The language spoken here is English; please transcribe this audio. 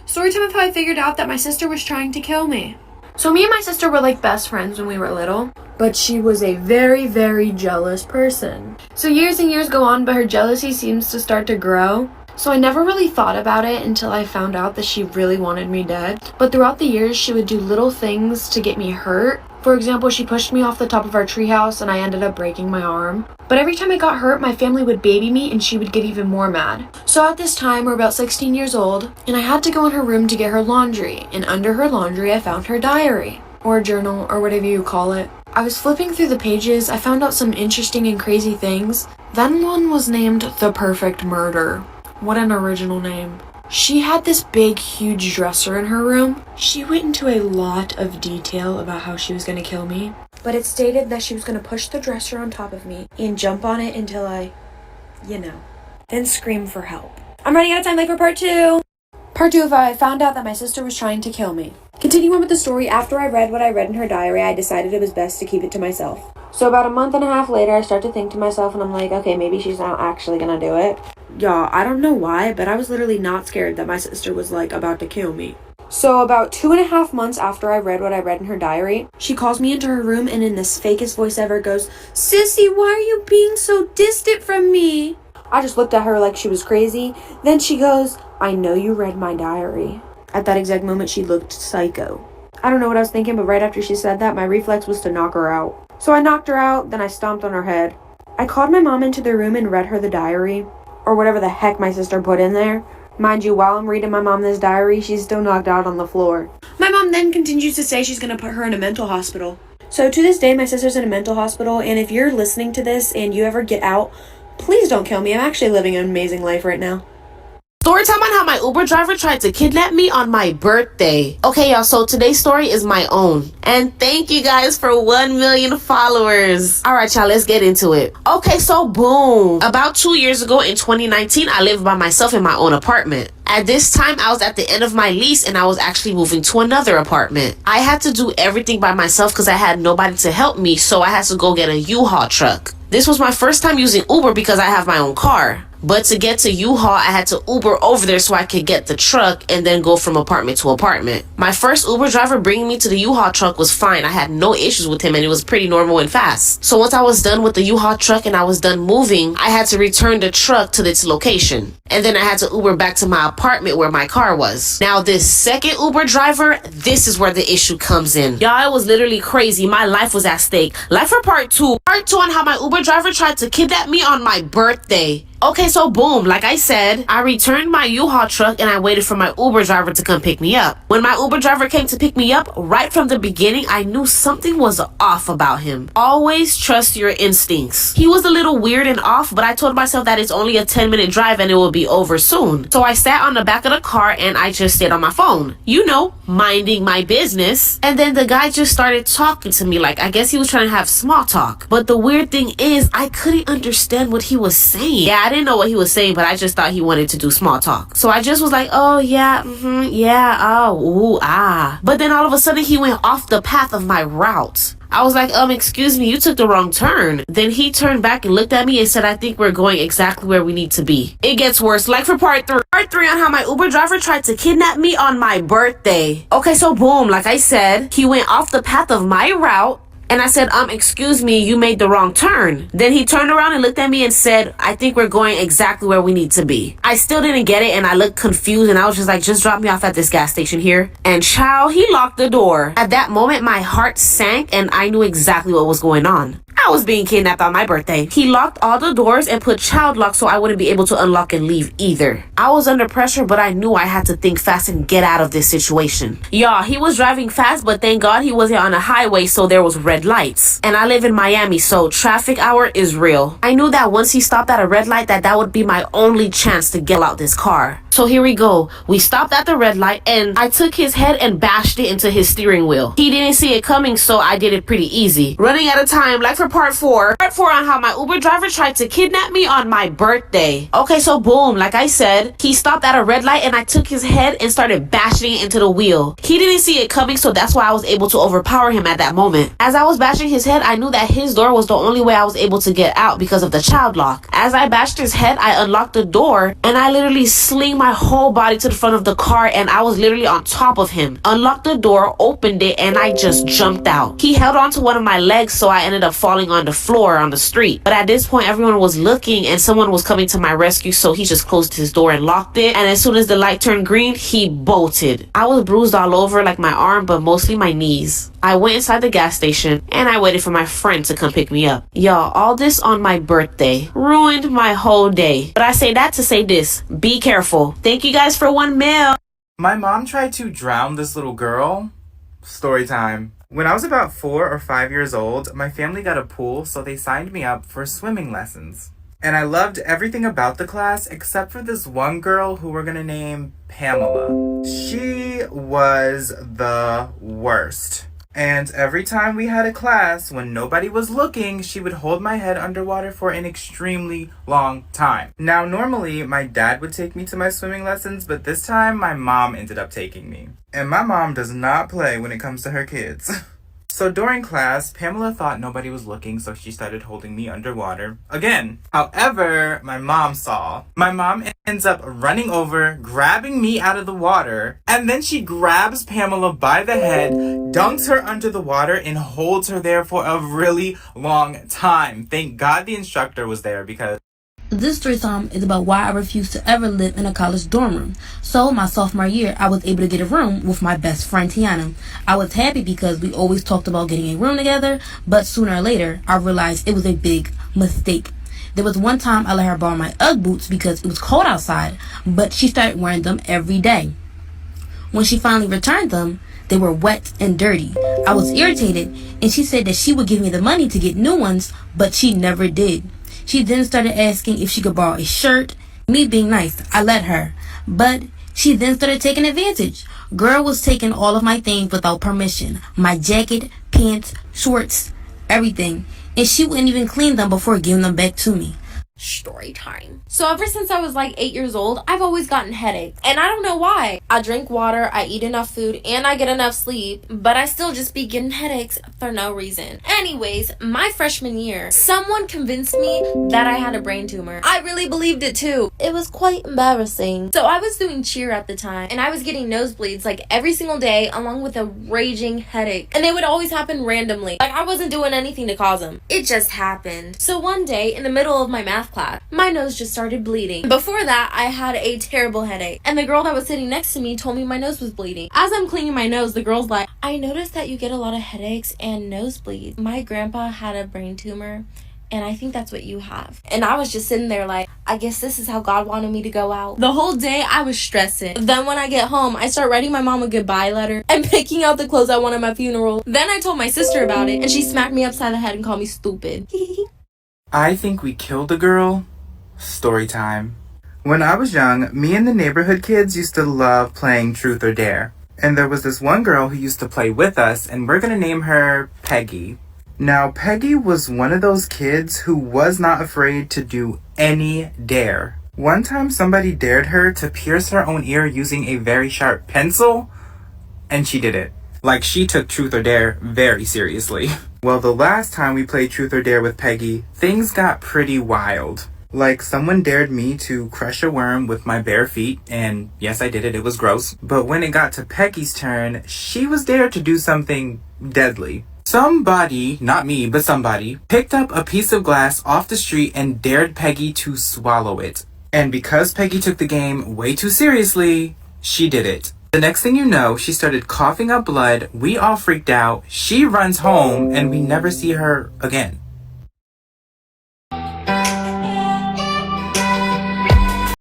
Storytime of how I figured out that my sister was trying to kill me. So me and my sister were like best friends when we were little, but she was a very, very jealous person. So years and years go on, but her jealousy seems to start to grow. So I never really thought about it until I found out that she really wanted me dead. But throughout the years, she would do little things to get me hurt. For example, she pushed me off the top of our treehouse and I ended up breaking my arm. But every time I got hurt, my family would baby me and she would get even more mad. So at this time, we're about 16 years old, and I had to go in her room to get her laundry. And under her laundry, I found her diary, or journal, or whatever you call it. I was flipping through the pages, I found out some interesting and crazy things. Then one was named The Perfect Murder. What an original name. She had this big, huge dresser in her room. She went into a lot of detail about how she was going to kill me. But it stated that she was going to push the dresser on top of me and jump on it until I, then scream for help. I'm running out of time, like for part 2. Part 2 of I found out that my sister was trying to kill me. Continuing with the story, after I read what I read in her diary, I decided it was best to keep it to myself. So about a month and a half later, I start to think to myself and I'm like, okay, maybe she's not actually gonna do it. Y'all, I don't know why, but I was literally not scared that my sister was like about to kill me. So about 2.5 months after I read what I read in her diary, she calls me into her room and in this fakest voice ever goes, "Sissy, why are you being so distant from me?" I just looked at her like she was crazy. Then she goes, "I know you read my diary." At that exact moment, she looked psycho. I don't know what I was thinking, but right after she said that, my reflex was to knock her out. So I knocked her out, then I stomped on her head. I called my mom into the room and read her the diary, or whatever the heck my sister put in there. Mind you, while I'm reading my mom this diary, she's still knocked out on the floor. My mom then continues to say she's gonna put her in a mental hospital. So to this day, my sister's in a mental hospital, and if you're listening to this and you ever get out, please don't kill me. I'm actually living an amazing life right now. Story time on how my Uber driver tried to kidnap me on my birthday. Okay, y'all, so today's story is my own. And thank you guys for 1 million followers. All right, y'all, let's get into it. Okay, so boom. About 2 years ago in 2019, I lived by myself in my own apartment. At this time, I was at the end of my lease and I was actually moving to another apartment. I had to do everything by myself because I had nobody to help me, so I had to go get a U-Haul truck. This was my first time using Uber because I have my own car. But to get to U-Haul, I had to Uber over there so I could get the truck and then go from apartment to apartment. My first Uber driver bringing me to the U-Haul truck was fine. I had no issues with him and it was pretty normal and fast. So once I was done with the U-Haul truck and I was done moving, I had to return the truck to its location. And then I had to Uber back to my apartment where my car was. Now this second Uber driver, this is where the issue comes in. Y'all, it was literally crazy. My life was at stake. Life for part 2. Part 2 on how my Uber driver tried to kidnap me on my birthday. Okay, so boom, like I said, I returned my U-Haul truck and I waited for my Uber driver to come pick me up. When my Uber driver came to pick me up, right from the beginning, I knew something was off about him. Always trust your instincts. He was a little weird and off, but I told myself that it's only a 10-minute drive and it will be over soon. So I sat on the back of the car and I just stayed on my phone. You know, minding my business. And then the guy just started talking to me like, I guess he was trying to have small talk. But the weird thing is, I couldn't understand what he was saying. Yeah, I didn't know what he was saying, but I just thought he wanted to do small talk. So I just was like, oh yeah, yeah, oh, ooh, ah. But then all of a sudden he went off the path of my route. I was like, excuse me, you took the wrong turn. Then he turned back and looked at me and said, I think we're going exactly where we need to be. It gets worse. Like for part 3. Part 3 on how my Uber driver tried to kidnap me on my birthday. Okay, so boom, like I said, he went off the path of my route. And I said, excuse me, you made the wrong turn. Then he turned around and looked at me and said, I think we're going exactly where we need to be. I still didn't get it and I looked confused and I was just like, just drop me off at this gas station here. And child, he locked the door. At that moment, my heart sank and I knew exactly what was going on. I was being kidnapped on my birthday. He locked all the doors and put child lock so I wouldn't be able to unlock and leave either. I was under pressure, but I knew I had to think fast and get out of this situation. Y'all, he was driving fast, but thank God he wasn't on a highway, so there was red lights. And I live in Miami, so traffic hour is real. I knew that once he stopped at a red light, that would be my only chance to get out this car. So here we go. We stopped at the red light and I took his head and bashed it into his steering wheel. He didn't see it coming, so I did it pretty easy. Running out of time, like for part 4. Part 4 on how my Uber driver tried to kidnap me on my birthday. Okay, so boom, like I said, he stopped at a red light and I took his head and started bashing it into the wheel. He didn't see it coming, so that's why I was able to overpower him at that moment. As I was bashing his head, I knew that his door was the only way I was able to get out because of the child lock. As I bashed his head, I unlocked the door and I literally sling my whole body to the front of the car and I was literally on top of him. Unlocked the door, opened it, and I just jumped out. He held onto one of my legs, so I ended up falling on the floor on the street. But at this point, everyone was looking and someone was coming to my rescue, so he just closed his door and locked it. And as soon as the light turned green, he bolted. I was bruised all over, like my arm, but mostly my knees. I went inside the gas station and I waited for my friend to come pick me up. Y'all, all this on my birthday ruined my whole day. But I say that to say this: be careful. Thank you guys for 1 mil. My mom tried to drown this little girl. Story time. When I was about 4 or 5 years old, my family got a pool, so they signed me up for swimming lessons. And I loved everything about the class except for this one girl who we're gonna name Pamela. She was the worst. And every time we had a class, when nobody was looking, she would hold my head underwater for an extremely long time. Now, normally, my dad would take me to my swimming lessons, but this time, my mom ended up taking me. And my mom does not play when it comes to her kids. So during class, Pamela thought nobody was looking, so she started holding me underwater again. However, my mom saw. My mom ends up running over, grabbing me out of the water, and then she grabs Pamela by the head, dunks her under the water, and holds her there for a really long time. Thank God the instructor was there because this story time is about why I refused to ever live in a college dorm room. So my sophomore year, I was able to get a room with my best friend Tiana. I was happy because we always talked about getting a room together, but sooner or later, I realized it was a big mistake. There was one time I let her borrow my Ugg boots because it was cold outside, but she started wearing them every day. When she finally returned them, they were wet and dirty. I was irritated, and she said that she would give me the money to get new ones, but she never did. She then started asking if she could borrow a shirt. Me being nice, I let her. But she then started taking advantage. Girl was taking all of my things without permission. My jacket, pants, shorts, everything. And she wouldn't even clean them before giving them back to me. Story time. So ever since I was like 8 years old, I've always gotten headaches. And I don't know why. I drink water, I eat enough food, and I get enough sleep, but I still just be getting headaches for no reason. Anyways, my freshman year, someone convinced me that I had a brain tumor. I really believed it too. It was quite embarrassing. So I was doing cheer at the time, and I was getting nosebleeds like every single day, along with a raging headache. And they would always happen randomly. Like I wasn't doing anything to cause them. It just happened. So one day, in the middle of my math class, my nose just started bleeding. Before that, I had a terrible headache, and the girl that was sitting next to me told me my nose was bleeding. As I'm cleaning my nose, the girl's like, I noticed that you get a lot of headaches and nosebleeds. My grandpa had a brain tumor, and I think that's what you have. And I was just sitting there like, I guess this is how God wanted me to go out. The whole day I was stressing. Then when I get home, I start writing my mom a goodbye letter and picking out the clothes I want at my funeral. Then I told my sister about it, and she smacked me upside the head and called me stupid. I think we killed a girl. Story time. When I was young, me and the neighborhood kids used to love playing Truth or Dare. And there was this one girl who used to play with us, and we're gonna name her Peggy. Now, Peggy was one of those kids who was not afraid to do any dare. One time somebody dared her to pierce her own ear using a very sharp pencil, and she did it. Like, she took Truth or Dare very seriously. Well, the last time we played Truth or Dare with Peggy, things got pretty wild. Like, someone dared me to crush a worm with my bare feet, and yes, I did it. It was gross. But when it got to Peggy's turn, she was dared to do something deadly. Somebody, not me, but somebody, picked up a piece of glass off the street and dared Peggy to swallow it. And because Peggy took the game way too seriously, she did it. The next thing you know, she started coughing up blood. We all freaked out. She runs home, and we never see her again.